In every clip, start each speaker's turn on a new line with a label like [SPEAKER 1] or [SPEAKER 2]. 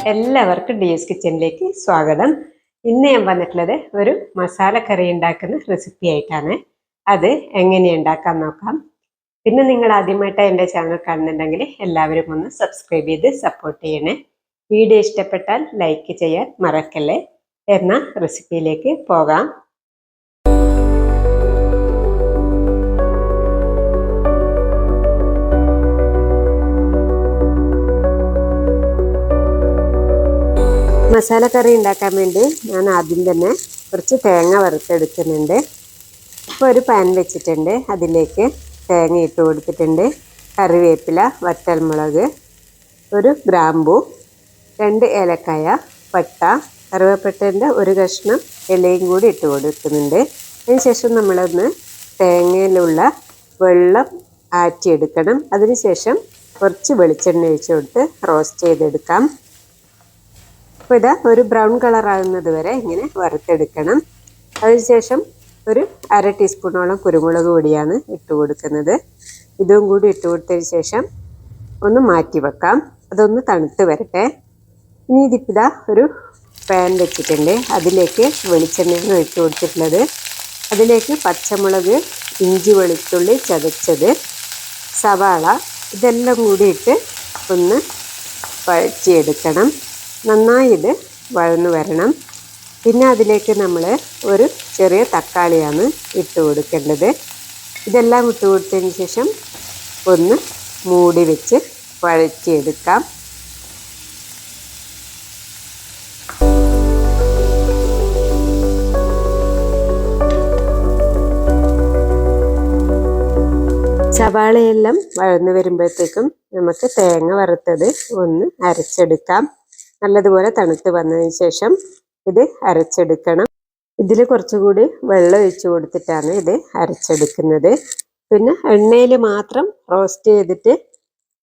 [SPEAKER 1] എല്ലാവർക്കും DS കിച്ചണിലേക്ക് സ്വാഗതം. ഇന്ന് ഞാൻ വന്നിട്ടുള്ളത് ഒരു മസാല കറി ഉണ്ടാക്കുന്ന റെസിപ്പി ആയിട്ടാണ്. അത് എങ്ങനെ ഉണ്ടാക്കാൻ നോക്കാം. പിന്നെ നിങ്ങൾ ആദ്യമായിട്ട് എൻ്റെ ചാനൽ കാണുന്നുണ്ടെങ്കിൽ എല്ലാവരും ഒന്ന് സബ്സ്ക്രൈബ് ചെയ്ത് സപ്പോർട്ട് ചെയ്യണേ. വീഡിയോ ഇഷ്ടപ്പെട്ടാൽ ലൈക്ക് ചെയ്യാൻ മറക്കല്ലേ. എന്ന റെസിപ്പിയിലേക്ക് പോകാം. മസാല കറി ഉണ്ടാക്കാൻ വേണ്ടി ഞാൻ ആദ്യം തന്നെ കുറച്ച് തേങ്ങ വറുത്തെടുക്കുന്നുണ്ട്. ഇപ്പോൾ ഒരു പാൻ വെച്ചിട്ടുണ്ട്. അതിലേക്ക് തേങ്ങ ഇട്ട് കൊടുത്തിട്ടുണ്ട്. കറിവേപ്പില, വറ്റൽമുളക്, ഒരു ഗ്രാമ്പൂ, 2 ഏലക്കായ, പട്ട, കറുവപ്പട്ടൻ്റെ ഒരു കഷ്ണം ഇലയും കൂടി ഇട്ട് കൊടുക്കുന്നുണ്ട്. അതിനുശേഷം നമ്മളൊന്ന് തേങ്ങയിലുള്ള വെള്ളം ആറ്റിയെടുക്കണം. അതിനുശേഷം കുറച്ച് വെളിച്ചെണ്ണ ഒഴിച്ച് കൊടുത്ത് റോസ്റ്റ് ചെയ്തെടുക്കാം. അപ്പോൾ ഇതാ ഒരു ബ്രൗൺ കളർ ആകുന്നത് വരെ ഇങ്ങനെ വറുത്തെടുക്കണം. അതിനുശേഷം ഒരു 1/2 ടീസ്പൂണോളം കുരുമുളക് പൊടിയാണ് ഇട്ട് കൊടുക്കുന്നത്. ഇതും കൂടി ഇട്ട് കൊടുത്തതിന് ശേഷം ഒന്ന് മാറ്റി വെക്കാം. അതൊന്ന് തണുത്ത് വരട്ടെ. ഇനി ഇതിപ്പിതാ ഒരു പാൻ വെച്ചിട്ടുണ്ട്. അതിലേക്ക് വെളിച്ചെണ്ണയാണ് ഒഴിച്ച് കൊടുത്തിട്ടുള്ളത്. അതിലേക്ക് പച്ചമുളക്, ഇഞ്ചി വെളുത്തുള്ളി ചതച്ചത്, സവാള ഇതെല്ലാം കൂടി ഇട്ട് ഒന്ന് വഴറ്റിയെടുക്കണം. നന്നായി ഇത് വഴന്നു വരണം. പിന്നെ അതിലേക്ക് നമ്മൾ ഒരു ചെറിയ തക്കാളിയാണ് ഇട്ട് കൊടുക്കേണ്ടത്. ഇതെല്ലാം ഇട്ട് കൊടുത്തതിന് ശേഷം ഒന്ന് മൂടി വെച്ച് വഴറ്റിയെടുക്കാം. സവാളയെല്ലാം വഴന്നു വരുമ്പോഴത്തേക്കും നമുക്ക് തേങ്ങ വറുത്തത് ഒന്ന് അരച്ചെടുക്കാം. നല്ലതുപോലെ തണുത്ത് വന്നതിന് ശേഷം ഇത് അരച്ചെടുക്കണം. ഇതിൽ കുറച്ചുകൂടി വെള്ളം ഒഴിച്ച് കൊടുത്തിട്ടാണ് ഇത് അരച്ചെടുക്കുന്നത്. പിന്നെ എണ്ണയിൽ മാത്രം റോസ്റ്റ് ചെയ്തിട്ട്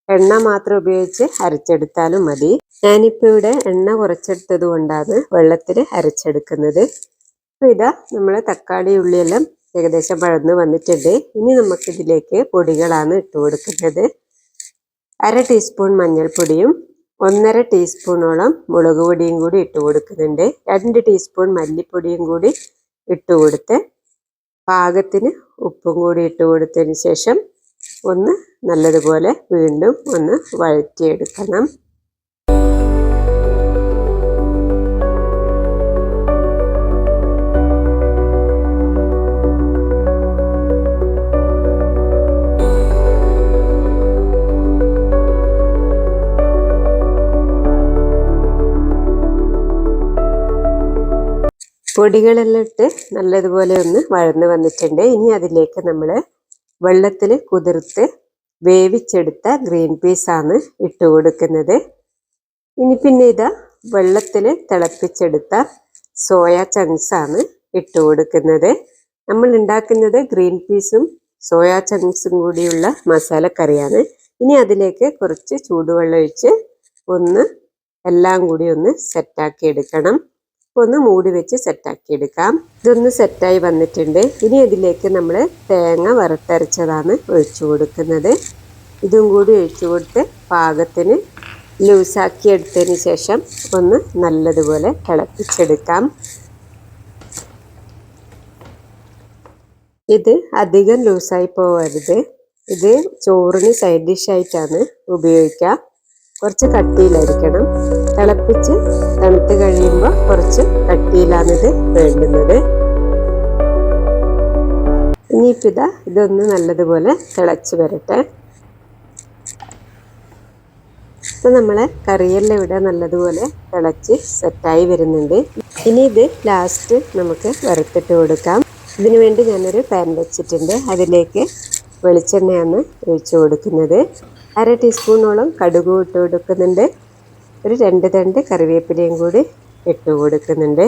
[SPEAKER 1] എണ്ണ മാത്രം ഉപയോഗിച്ച് അരച്ചെടുത്താലും മതി. ഞാനിപ്പോൾ ഇവിടെ എണ്ണ കുറച്ചെടുത്തത് കൊണ്ടാണ് വെള്ളത്തിൽ അരച്ചെടുക്കുന്നത്. അപ്പോൾ ഇതാ നമ്മൾ തക്കാളി ഉള്ളിയെല്ലാം ഏകദേശം വഴന്ന് വന്നിട്ടുണ്ട്. ഇനി നമുക്കിതിലേക്ക് പൊടികളാണ് ഇട്ട് കൊടുക്കുന്നത്. 1/2 ടീസ്പൂൺ മഞ്ഞൾപ്പൊടിയും 1/2 ടീസ്പൂണോളം മുളക് പൊടിയും കൂടി ഇട്ട് കൊടുക്കുന്നുണ്ട്. 2 ടീസ്പൂൺ മല്ലിപ്പൊടിയും കൂടി ഇട്ട് കൊടുത്ത് പാകത്തിന് ഉപ്പും കൂടി ഇട്ട് കൊടുത്തതിന് ശേഷം ഒന്ന് നല്ലതുപോലെ വീണ്ടും ഒന്ന് വഴറ്റിയെടുക്കണം. പൊടികളെല്ലാം ഇട്ട് നല്ലതുപോലെ ഒന്ന് വഴന്ന് വന്നിട്ടുണ്ട്. ഇനി അതിലേക്ക് നമ്മൾ വെള്ളത്തിൽ കുതിർത്ത് വേവിച്ചെടുത്ത ഗ്രീൻ പീസാണ് ഇട്ട് കൊടുക്കുന്നത്. ഇനി പിന്നെ ഇതാ വെള്ളത്തിൽ തിളപ്പിച്ചെടുത്ത സോയ ചങ്ക്സാണ് ഇട്ട് കൊടുക്കുന്നത്. നമ്മൾ ഉണ്ടാക്കുന്നത് ഗ്രീൻ പീസും സോയ ചങ്ക്സും കൂടിയുള്ള മസാലക്കറിയാണ്. ഇനി അതിലേക്ക് കുറച്ച് ചൂടുവെള്ളം ഒഴിച്ച് ഒന്ന് എല്ലാം കൂടി ഒന്ന് സെറ്റാക്കി എടുക്കണം. ഒന്ന് മൂടി വെച്ച് സെറ്റാക്കി എടുക്കാം. ഇതൊന്ന് സെറ്റായി വന്നിട്ടുണ്ട്. ഇനി ഇതിലേക്ക് നമ്മൾ തേങ്ങ വറുത്തരച്ചതാണ് ഒഴിച്ചു കൊടുക്കുന്നത്. ഇതും കൂടി ഒഴിച്ചു കൊടുത്ത് പാകത്തിന് ലൂസാക്കി എടുത്തതിന് ശേഷം ഒന്ന് നല്ലതുപോലെ തിളപ്പിച്ചെടുക്കാം. ഇത് അധികം ലൂസായി പോകരുത്. ഇത് ചോറിന് സൈഡ് ഡിഷായിട്ടാണ് ഉപയോഗിക്കുക. കുറച്ച് കട്ടിയിലായിരിക്കണം. തിളപ്പിച്ച് തണുത്ത് കഴിയുമ്പോൾ കുറച്ച് കട്ടിയിലാണ് ഇത് വേണ്ടുന്നത്. ഇനിയിപ്പോൾ ഇതൊന്ന് നല്ലതുപോലെ തിളച്ച് വരട്ടെ. ഇപ്പം നമ്മളെ കറിയെല്ലാം ഇവിടെ നല്ലതുപോലെ തിളച്ച് സെറ്റായി വരുന്നുണ്ട്. ഇനി ഇത് ലാസ്റ്റ് നമുക്ക് വറുത്തിട്ട് കൊടുക്കാം. ഇതിനു വേണ്ടി ഞാനൊരു പാൻ വെച്ചിട്ടുണ്ട്. അതിലേക്ക് വെളിച്ചെണ്ണയാണ് ഒഴിച്ചു കൊടുക്കുന്നത്. 1/2 ടീസ്പൂണോളം കടുക് ഇട്ട് കൊടുക്കുന്നുണ്ട്. ഒരു 2 തണ്ട് കറിവേപ്പിലയും കൂടി ഇട്ട് കൊടുക്കുന്നുണ്ട്.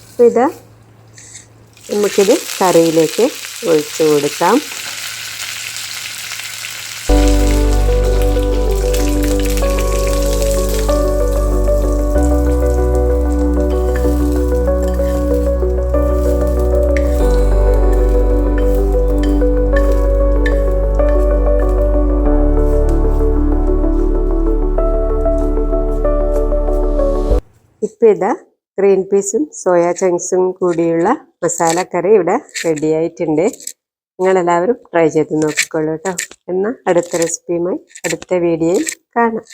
[SPEAKER 1] അപ്പോൾ ഇതാ നമുക്കിത് കറിയിലേക്ക് ഒഴിച്ചു കൊടുക്കാം. ക്രിസ്പ് ചെയ്ത ഗ്രീൻ പീസും സോയാ ചങ്ക്സും കൂടിയുള്ള മസാല കറി ഇവിടെ റെഡി ആയിട്ടുണ്ട്. നിങ്ങളെല്ലാവരും ട്രൈ ചെയ്ത് നോക്കിക്കോളൂ കേട്ടോ. എന്നാൽ അടുത്ത റെസിപ്പിയുമായി അടുത്ത വീഡിയോയിൽ കാണാം.